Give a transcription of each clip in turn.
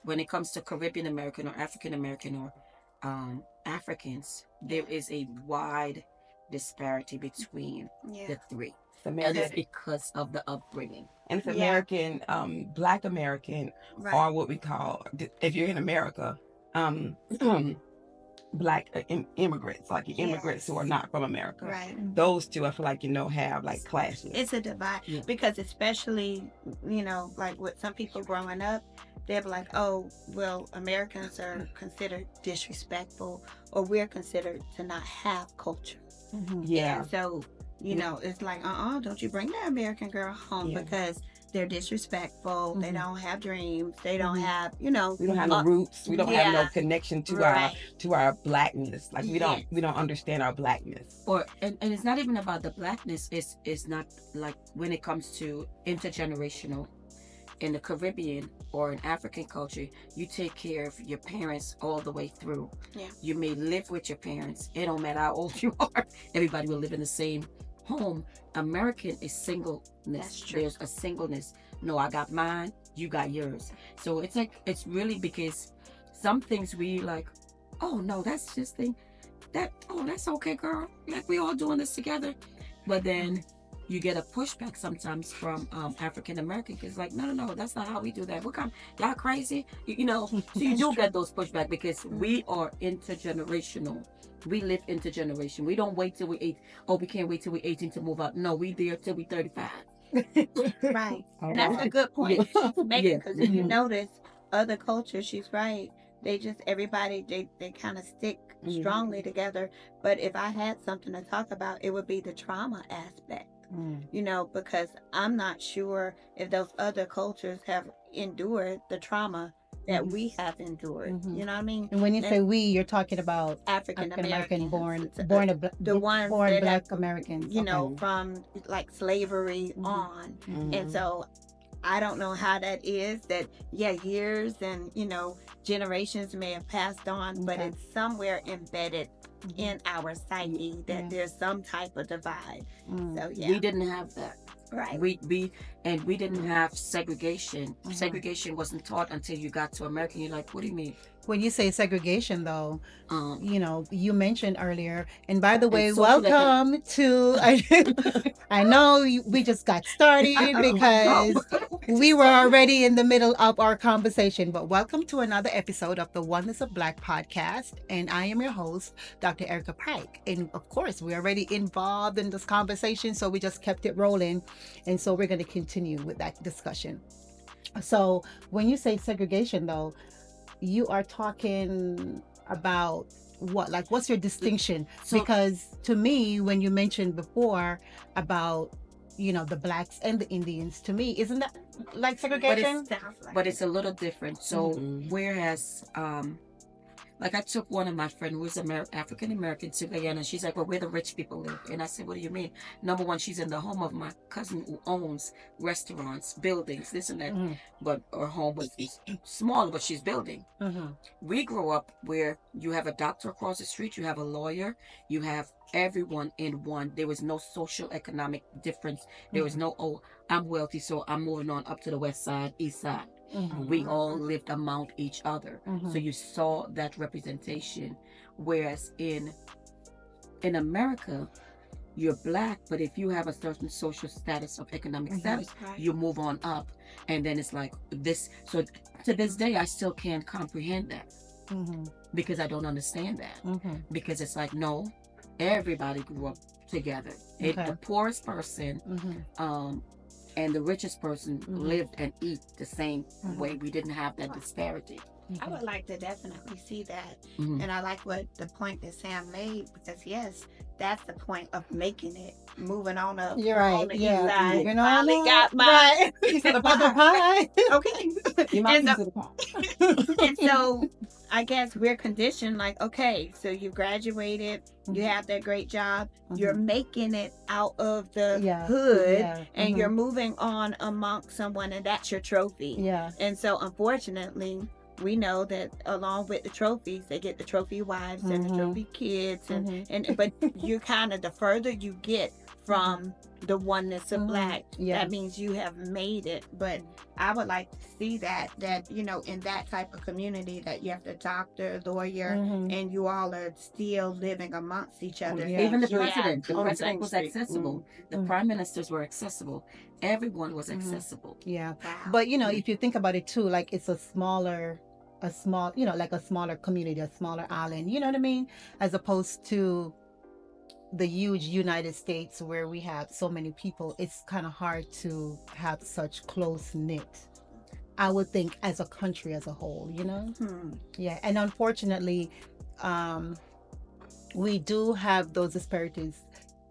when it comes to Caribbean American or African American or Africans, there is a wide disparity between the three. And it's because of the upbringing. And it's American, Black American, or what we call, if you're in America, Black immigrants, like immigrants who are not from America. Right. Those two, I feel like, have like clashes. It's a divide because especially, like with some people growing up, they're like, oh, well, Americans are considered disrespectful, or we're considered to not have culture. Yeah. And so, it's like, don't you bring that American girl home because they're disrespectful. They don't have dreams. They don't have, we don't have no roots. We don't have no connection to our Blackness. Like we don't understand our Blackness. And it's not even about the Blackness. It's not like when it comes to intergenerational. In the Caribbean or in African culture, you take care of your parents all the way through. Yeah. You may live with your parents. It don't matter how old you are. Everybody will live in the same home. American is singleness. That's true. There's a singleness. No, I got mine, you got yours. So it's like, it's really because some things we like, oh no, that's just that's okay, girl. Like we all doing this together. But then you get a pushback sometimes from African American kids, like, no, that's not how we do that. Y'all crazy? So you do get those pushback because we are intergenerational. We live intergeneration. We don't wait till we can't wait till we're 18 to move out. No, we there till we 35. Right. And that's a good point. Because if you notice, other cultures, she's right. They just, everybody, they kind of stick strongly together. But if I had something to talk about, it would be the trauma aspect. Because I'm not sure if those other cultures have endured the trauma that we have endured. You know what I mean? And when you say we, you're talking about African American born Black Americans. From like slavery on. And so I don't know how that is that years and generations may have passed on, but it's somewhere embedded in our psyche that there's some type of divide. So we didn't have that. Right. We didn't have segregation. Segregation wasn't taught until you got to America. You're like, what do you mean? When you say segregation, though, you mentioned earlier, and by the way, welcome to, I know we just got started because we were already in the middle of our conversation, but welcome to another episode of the Oneness of Black podcast, and I am your host, Dr. Erica Pike, and of course, we're already involved in this conversation, so we just kept it rolling, and so we're going to continue with that discussion. So when you say segregation, though, you are talking about what? Like, what's your distinction? Because to me, when you mentioned before about, the Blacks and the Indians, to me, isn't that like segregation? But it's a little different. So whereas, like I took one of my friends who was African American to Guyana, and she's like, well, where the rich people live. And I said, what do you mean? Number one, she's in the home of my cousin who owns restaurants, buildings, this and that. But her home was small, but she's building. We grew up where you have a doctor across the street, you have a lawyer, you have everyone in one. There was no social economic difference. There was no, oh, I'm wealthy, so I'm moving on up to the west side, east side. We all lived among each other. So you saw that representation. Whereas in America, you're Black, but if you have a certain social status of economic status, you move on up. And then it's like this. So to this day, I still can't comprehend that because I don't understand that. Because it's like, no, everybody grew up together. The poorest person and the richest person lived and eat the same way. We didn't have that disparity. I would like to definitely see that. And I like the point that Sam made, because yes, that's the point of making it, moving on up. You're right. On the east side. Finally got my piece of the pie. Okay. You might piece of the pie. And so I guess we're conditioned like, okay, so you graduated, you have that great job, you're making it out of the hood, and you're moving on amongst someone, and that's your trophy. Yeah. And so unfortunately, we know that along with the trophies, they get the trophy wives and the trophy kids, but you kind of, the further you get from the oneness of Black. Yeah. That means you have made it. But I would like to see that in that type of community, that you have the doctor, lawyer, and you all are still living amongst each other. Even the president was accessible. The prime ministers were accessible. Everyone was accessible. Yeah. Wow. But if you think about it too, like it's a small, like a smaller community, a smaller island, you know what I mean? As opposed to the huge United States where we have so many people, it's kind of hard to have such close knit, I would think, as a country as a whole, Yeah. And unfortunately, we do have those disparities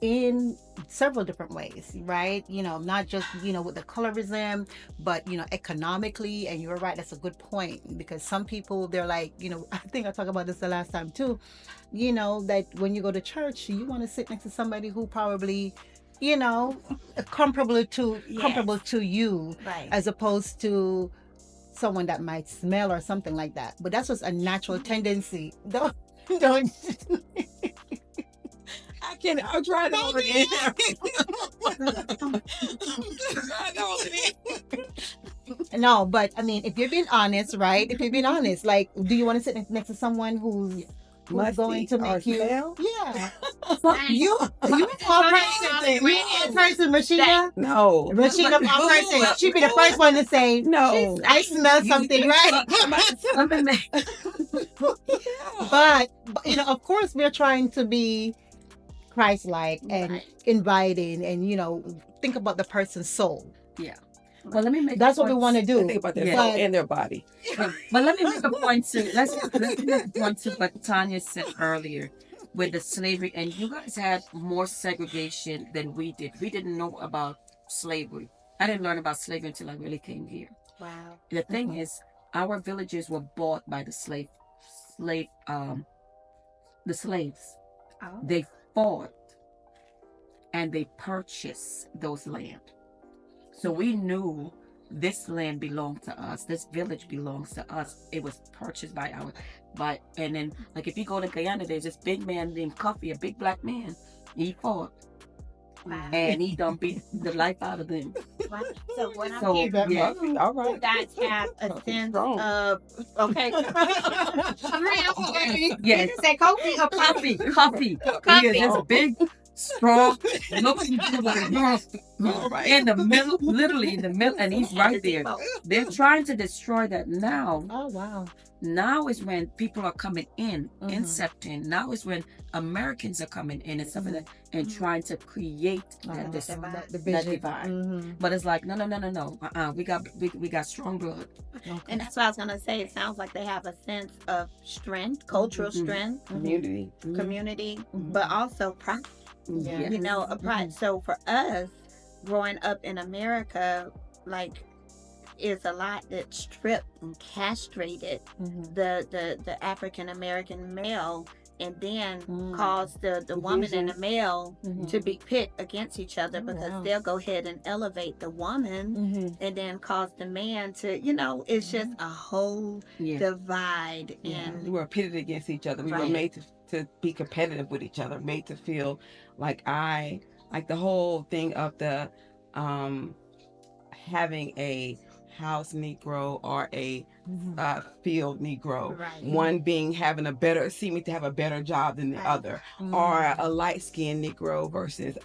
in several different ways, right? Not just with the colorism, but economically. And you're right, that's a good point, because some people, they're like, I think I talked about this the last time too, that when you go to church, you want to sit next to somebody who probably comparable to you, Right. as opposed to someone that might smell or something like that. But that's just a natural tendency. Don't I'm trying to hold it in. No, but I mean, if you're being honest, right? If you're being honest, like, do you want to sit next to someone who's going to make you? Smell? Yeah. You person, Rashida? No. Rashida, person. She'd be the first one to say, no. I smell something, right? But of course, we're trying to be Christ-like and inviting, and think about the person's soul. Yeah. Well, let me make. That's what we want to do. Think about their soul and their body. But let me make a point to. Let's make a point to what Tanya said earlier with the slavery, and you guys had more segregation than we did. We didn't know about slavery. I didn't learn about slavery until I really came here. Wow. The thing is, our villages were bought by the slaves. Oh. They fought and they purchased those land. So we knew this land belonged to us. This village belongs to us. It was purchased and then, like, if you go to Guyana, there's this big man named Coffee, a big black man. He fought. Wow. And he done beat the life out of them. Wow. So what I'm So, hearing, yeah. All right. you guys have a sense Strong. of okay. Yes. Say coffee or Coffee. Coffee. He is just big, strong, looking like in the middle, literally in the middle, and he's right there. They're trying to destroy that now. Oh, wow. Now is when people are coming in, incepting. Now is when Americans are coming in and stuff like that, and trying to create that divide. But it's like, no. We got strong blood. Okay. And that's what I was gonna say. It sounds like they have a sense of strength, cultural strength, Community. community, but also pride. Yeah. A pride. So for us, growing up in America, like, is a lot that stripped and castrated the African American male, and then caused the woman and the male to be pit against each other, because they'll go ahead and elevate the woman and then cause the man to, it's just a whole divide. And We were pitted against each other. We were made to be competitive with each other, made to feel like the whole thing of the having a house Negro or a field Negro, one seeming to have a better job than the other, or a light-skinned Negro versus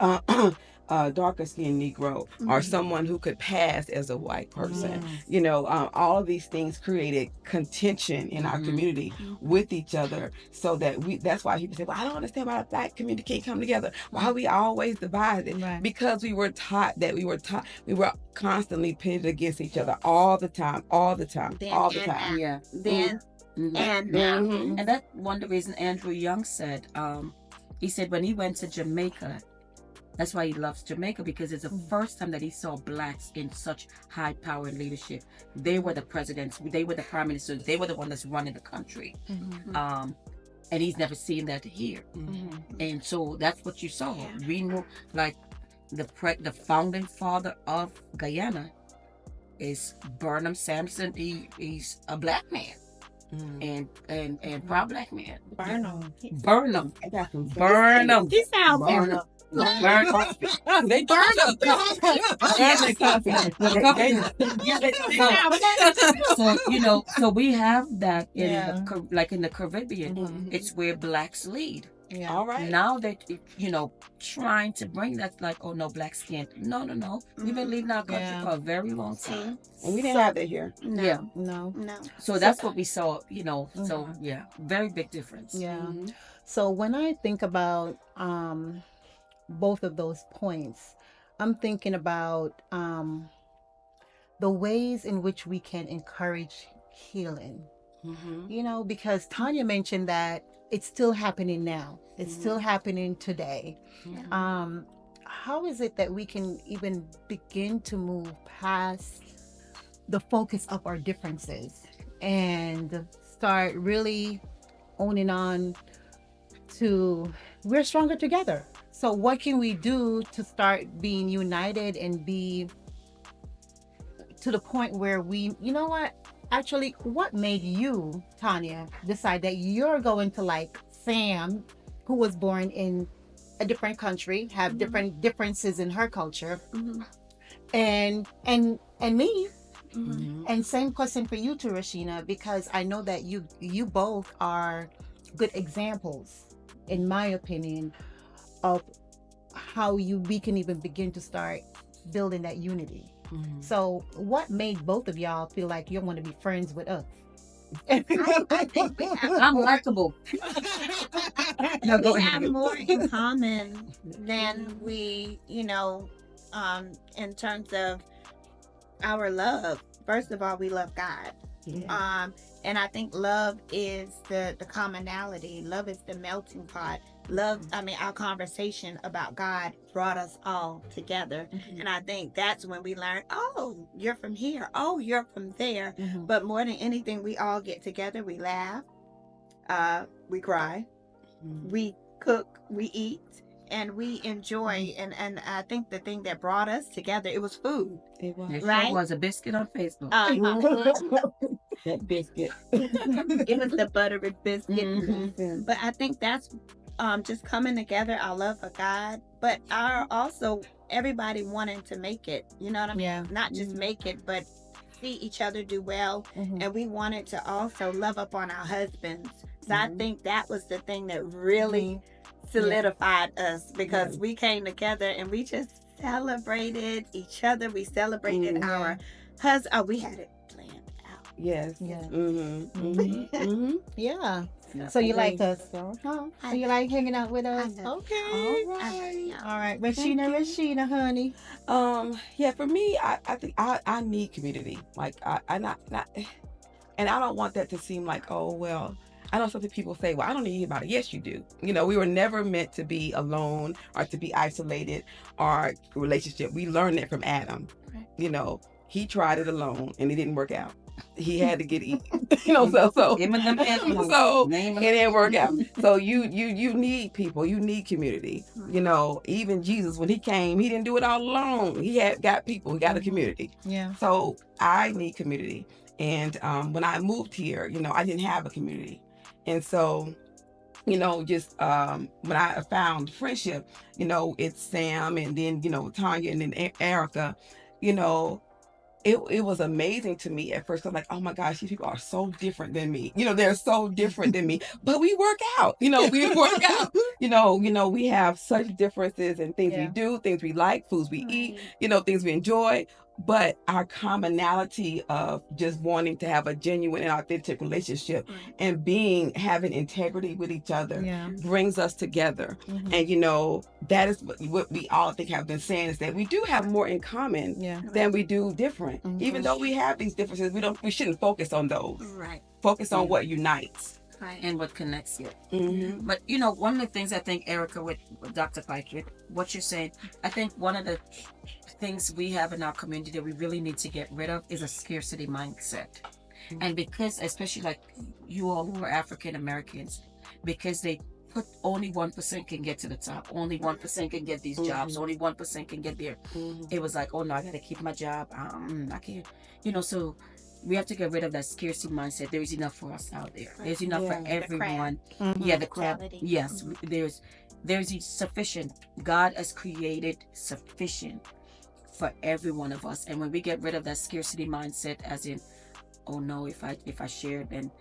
a darker skinned Negro, or someone who could pass as a white person. All of these things created contention in our community with each other, so that that's why people say, well, I don't understand why the black community can't come together. Why are we always divided? Right. Because we were we were constantly pitted against each other all the time. Yeah. then and now. And that's one of the reasons Andrew Young said, he said when he went to Jamaica, that's why he loves Jamaica, because it's the first time that he saw blacks in such high power and leadership. They were the presidents, they were the prime ministers, they were the ones that's running the country. And he's never seen that here. And so that's what you saw. We knew, like, the founding father of Guyana is Burnham Sampson. He's a black man. And proud black man. Burnham. Burnham. He sounds Burnham. Burn coffee. They burn up coffee. So so we have that in Yeah. like in the Caribbean. It's where blacks lead. Yeah. All right. Now that trying to bring that, like, oh no, black skin. No. We've been leading our country Yeah. for a very long time. And we didn't have that here. No. Yeah. No. No. So that's what we saw. So yeah, very big difference. Yeah. So when I think about both of those points, I'm thinking about the ways in which we can encourage healing. Because Tanya mentioned that it's still happening now. It's still happening today. How is it that we can even begin to move past the focus of our differences and start really owning on to we're stronger together? So what can we do to start being united and be to the point where actually, what made you, Tanya, decide that you're going to like Sam, who was born in a different country, have different differences in her culture, and me? And same question for you too, Rashina, because I know that you both are good examples, in my opinion, of how we can even begin to start building that unity. So what made both of y'all feel like you want to be friends with us? I think we have I'm likable. No, go ahead. Have more in common than we, in terms of our love. First of all, we love God. And I think love is the commonality. Love is the melting pot. Love, our conversation about God brought us all together. And I think that's when we learn, oh, you're from here. Oh, you're from there. But more than anything, we all get together. We laugh. We cry. We cook. We eat. And we enjoy. And I think the thing that brought us together, it was food. It was. It right? sure was a biscuit on Facebook. That biscuit. It was the buttery biscuit. But I think that's just coming together, our love for God, but our also everybody wanting to make it. You know what I mean? Yeah. Not just make it, but see each other do well. And we wanted to also love up on our husbands. So I think that was the thing that really solidified us, because we came together and we just celebrated each other. We celebrated our husband. We had it planned out. Yes. Yeah. Yeah. Yeah. So you like us? So you like hanging out with us? I know. Okay. All right. Rashina, honey. Yeah, for me, I think I need community. Like I not, and I don't want that to seem like, oh well. I know some people say, well, I don't need anybody. Yes, you do. We were never meant to be alone or to be isolated. Our relationship, we learned that from Adam. Right. He tried it alone and it didn't work out. He had to get eaten. So it didn't work out. So you need people. You need community. Even Jesus, when he came, he didn't do it all alone. He got people. He got a community. Yeah. So I need community. And when I moved here, I didn't have a community. And so, just when I found friendship, it's Sam and then, Tanya and then Erica, it was amazing to me at first. I'm like, oh my gosh, these people are so different than me. They're so different than me, but we work out, we work out, we have such differences in things we do, things we like, foods we eat, things we enjoy. But our commonality of just wanting to have a genuine and authentic relationship and having integrity with each other brings us together. And, that is what we all think have been saying, is that we do have more in common than we do different. Even though we have these differences, we shouldn't focus on those. Right. Focus on what unites. Right. And what connects you. But one of the things I think, Erica, with Dr. Pike, what you're saying, I think one of the things we have in our community that we really need to get rid of is a scarcity mindset. And because, especially like you all who are African Americans, because they put only 1% can get to the top, only 1% can get these jobs, only 1% can get there. It was like, oh no, I gotta keep my job. I can't, so we have to get rid of that scarcity mindset. There's enough for us out there. There's enough for everyone. The crab. The crab. Yes, there's there's sufficient. God has created sufficient for every one of us. And when we get rid of that scarcity mindset, as in, oh no, if I share, then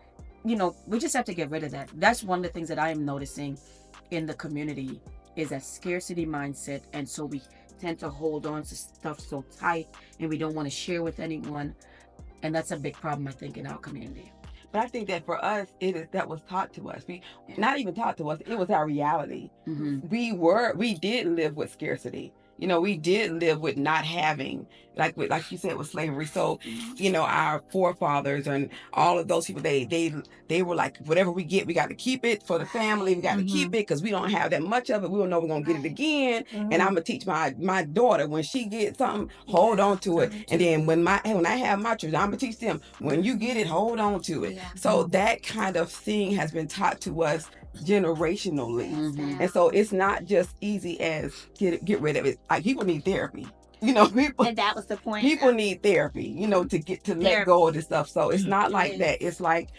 we just have to get rid of that. That's one of the things that I am noticing in the community, is that scarcity mindset. And so we tend to hold on to stuff so tight, and we don't want to share with anyone. And that's a big problem, I think, in our community. But I think that for us, that was taught to us. Not even taught to us, it was our reality. We did live with scarcity. We did live with not having, like you said, with slavery. So, our forefathers and all of those people, they were like, whatever we get, we got to keep it for the family. We got to keep it because we don't have that much of it. We don't know we're gonna get it again. And I'm gonna teach my daughter, when she gets something, hold on to it. And then when I have my children, I'm gonna teach them, when you get it, hold on to it. So that kind of thing has been taught to us generationally. And so it's not just easy as get rid of it. Like, people need therapy. People, and that was the point. People need therapy, to get to let go of this stuff. So it's not like that. It's like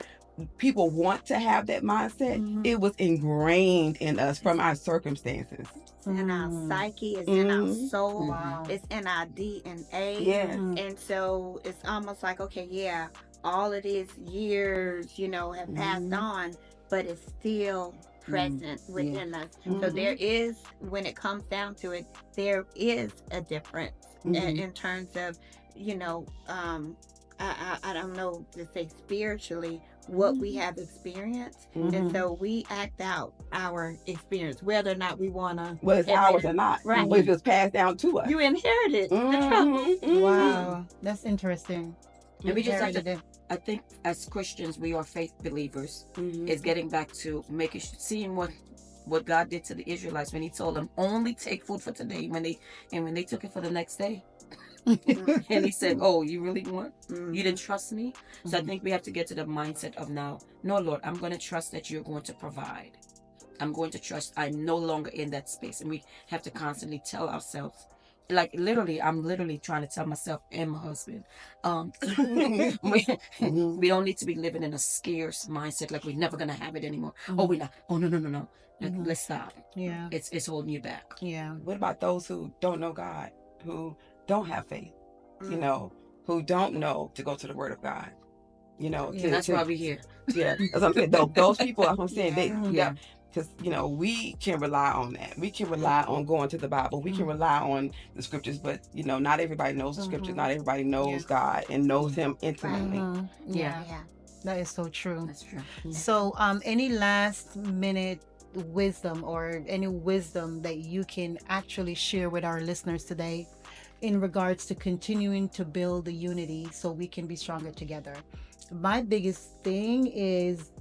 people want to have that mindset. It was ingrained in us from our circumstances. It's in our psyche, it's in our soul, it's in our DNA. Yes. And so it's almost like, okay, yeah, all of these years, have passed on, but it's still present within us. So there is, when it comes down to it, there is a difference in terms of, I don't know to say spiritually, what we have experienced. And so we act out our experience, whether or not we want to. Whether it's ours or not. Right. Whether it's passed down to us. You inherited the trouble. Wow. That's interesting. And we just have to, I think as Christians, we are faith believers. It's getting back to seeing what God did to the Israelites when he told them, only take food for today, when they took it for the next day. And he said, oh, you really want? You didn't trust me? So I think we have to get to the mindset of now, no, Lord, I'm going to trust that you're going to provide. I'm going to trust I'm no longer in that space. And we have to constantly tell ourselves, like, I'm literally trying to tell myself and my husband, we don't need to be living in a scarce mindset, like we're never going to have it anymore. Oh, we're not. Oh, no. Let's stop. Yeah. It's holding you back. Yeah. What about those who don't know God, who don't have faith, who don't know to go to the Word of God? That's why we're here. Yeah. As I'm saying, those people, I'm saying, because we can rely on that. We can rely on going to the Bible. We can rely on the scriptures, but not everybody knows the scriptures. Not everybody knows God and knows Him intimately. Yeah, that is so true. That's true. So, any last minute wisdom or any wisdom that you can actually share with our listeners today in regards to continuing to build the unity so we can be stronger together? My biggest thing is,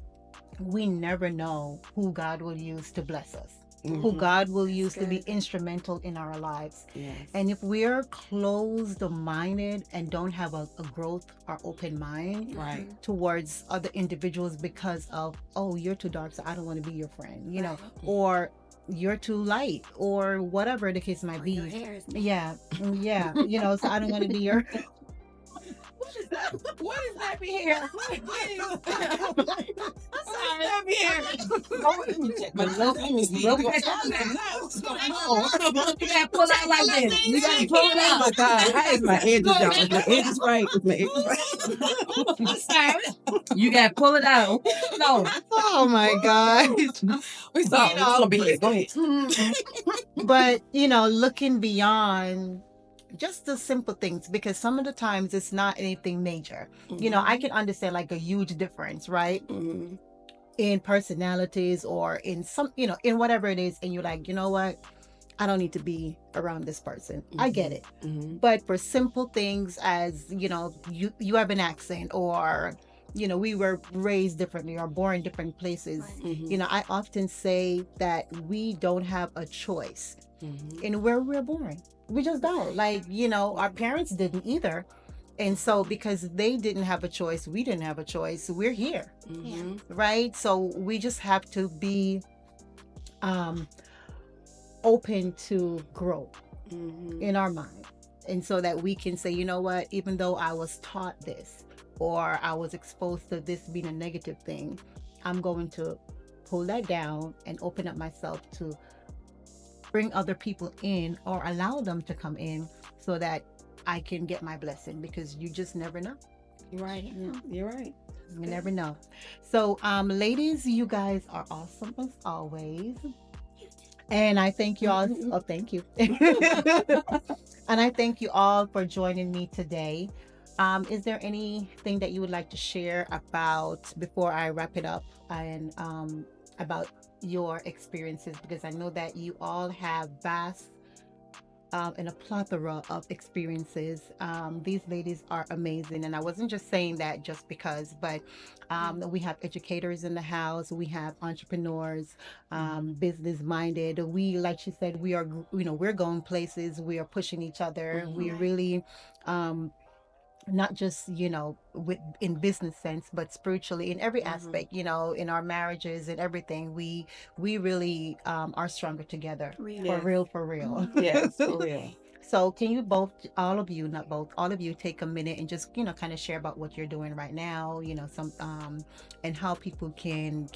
we never know who God will use to bless us, who God will use to be instrumental in our lives. Yes. And if we're closed-minded and don't have a growth or open mind towards other individuals because of, oh, you're too dark, so I don't want to be your friend, or you're too light, or whatever the case might be. Your hair is so I don't want to be your... What is nappy hair? Nappy hair. Let me check my notes. You gotta pull out like this. You gotta pull it out. Oh my God. How is my edges down? Is my edges right? Is my edges right? You gotta pull it out. No. Oh my God. We saw it. It's gonna be here. Go ahead. But, looking beyond just the simple things, because some of the times it's not anything major. I can understand like a huge difference, right? In personalities or in some, in whatever it is. And you're like, you know what? I don't need to be around this person. I get it. But for simple things as, you have an accent, or, we were raised differently or born in different places. I often say that we don't have a choice in where we're born. We just don't. Like, our parents didn't either. And so because they didn't have a choice, we didn't have a choice. We're here. Right? So we just have to be open to growth in our mind. And so that we can say, you know what, even though I was taught this, or I was exposed to this being a negative thing, I'm going to pull that down and open up myself to bring other people in or allow them to come in so that I can get my blessing, because you just never know. Right. You're right. You never know. So, ladies, you guys are awesome as always. And I thank you all. Oh, thank you. And I thank you all for joining me today. Is there anything that you would like to share about before I wrap it up, and about your experiences? Because I know that you all have vast and a plethora of experiences. These ladies are amazing. And I wasn't just saying that just because, but we have educators in the house, we have entrepreneurs, business minded. We, like she said, we are, we're going places, we are pushing each other. We really, not just with in business sense, but spiritually in every aspect, in our marriages and everything, we really are stronger together. For real. Yes, for real. So can you both, all of you, not both, all of you, take a minute and just kind of share about what you're doing right now, some and how people can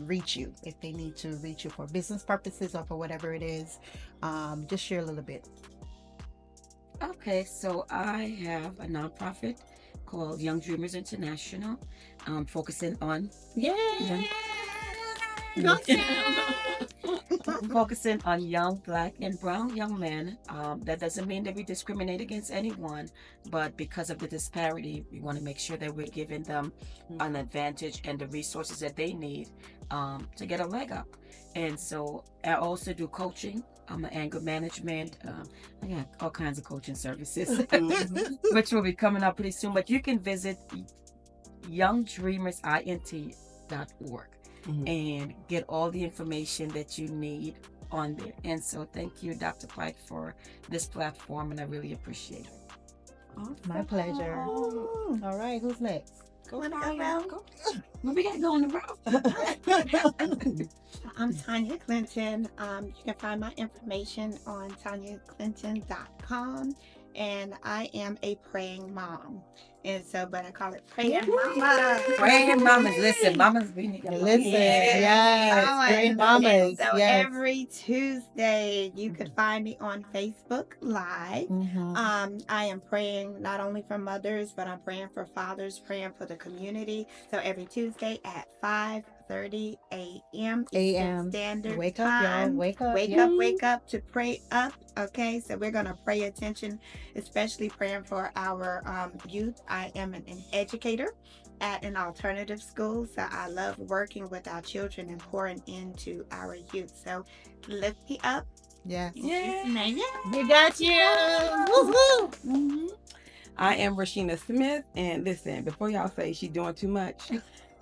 reach you if they need to reach you for business purposes or for whatever it is. Just share a little bit. Okay, so I have a nonprofit called Young Dreamers International, focusing on focusing on young Black and brown young men. That doesn't mean that we discriminate against anyone, but because of the disparity, we want to make sure that we're giving them an advantage and the resources that they need to get a leg up. And so I also do coaching. I'm an anger management. I got all kinds of coaching services, which will be coming up pretty soon. But you can visit youngdreamersint.org and get all the information that you need on there. And so thank you, Dr. Pike, for this platform, and I really appreciate it. Awesome. My pleasure. All right, who's next? Go around. Well, we got to go on the road. I'm Tanya Clinton. You can find my information on TanyaClinton.com. And I am a praying mom. And so, but I call it praying mama. Praying mamas. Listen, mamas, we need to listen. Yes. Praying mamas. So every Tuesday, you could find me on Facebook Live. I am praying not only for mothers, but I'm praying for fathers, praying for the community. So every Tuesday at 5:30 a.m. Standard Wake up, time. y'all. Wake up. Wake up to pray up. Okay, so we're going to pray attention, especially praying for our youth. I am an educator at an alternative school, so I love working with our children and pouring into our youth. So lift me up. Yes. Yeah. We got you. Woo-hoo. I am Rashina Smith, and listen, before y'all say she's doing too much,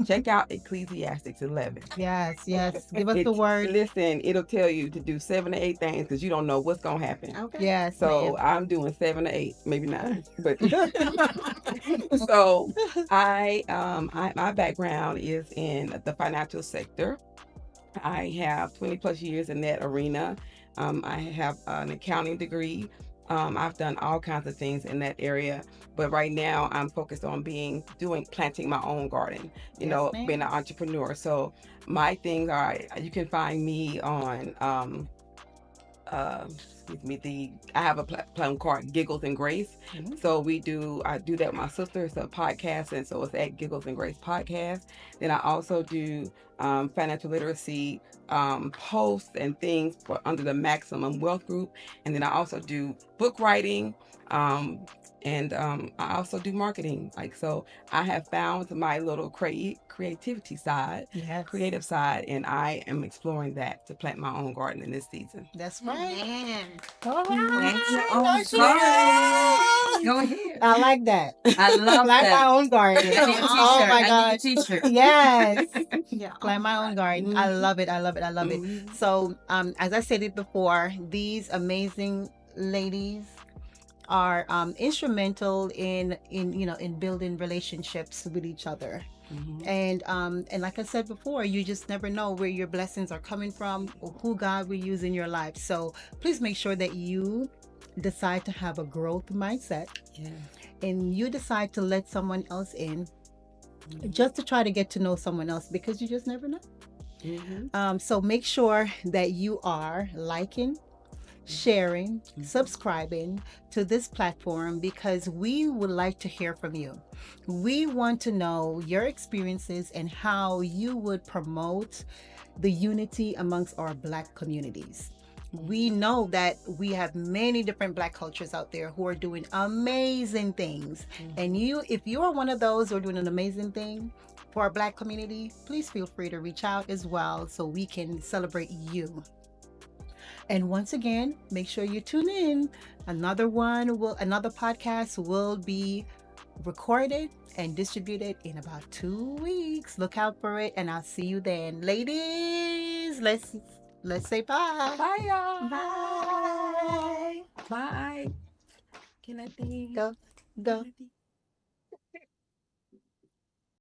check out Ecclesiastes 11. Yes. Give us the word. Listen, it'll tell you to do 7 to 8 things because you don't know what's gonna happen. Okay. Yes. So I'm doing 7 to 8, maybe 9. But so I my background is in the financial sector. I have 20 plus years in that arena. I have an accounting degree. I've done all kinds of things in that area, but right now I'm focused on planting my own garden, being an entrepreneur. So my things are, you can find me on, I have a platform called Giggles and Grace. So I do that with my sister. It's a podcast, and so it's at Giggles and Grace Podcast. Then I also do financial literacy posts and things for under the Maximum Wealth Group. And then I also do book writing, and I also do marketing. So I have found my little creativity side, creative side, and I am exploring that to plant my own garden in this season. That's right. Man. All Plant your right. own garden. Go ahead. I like that. I love Plant that. my own garden. Oh my God. T-shirt. Yes. Yeah. Plant my own garden. I love it. So, as I said it before, these amazing ladies are instrumental in building relationships with each other. And like I said before, you just never know where your blessings are coming from or who God will use in your life. So please make sure that you decide to have a growth mindset, and you decide to let someone else in, just to try to get to know someone else, because you just never know. So make sure that you are liking, sharing, subscribing to this platform because we would like to hear from you. We want to know your experiences and how you would promote the unity amongst our Black communities. We know that we have many different Black cultures out there who are doing amazing things. And if you are one of those who are doing an amazing thing for our Black community, please feel free to reach out as well so we can celebrate you. And once again, make sure you tune in. Another podcast will be recorded and distributed in about 2 weeks. Look out for it, and I'll see you then. Ladies, let's say bye. Bye, y'all. Bye. Bye. Can I think? Go.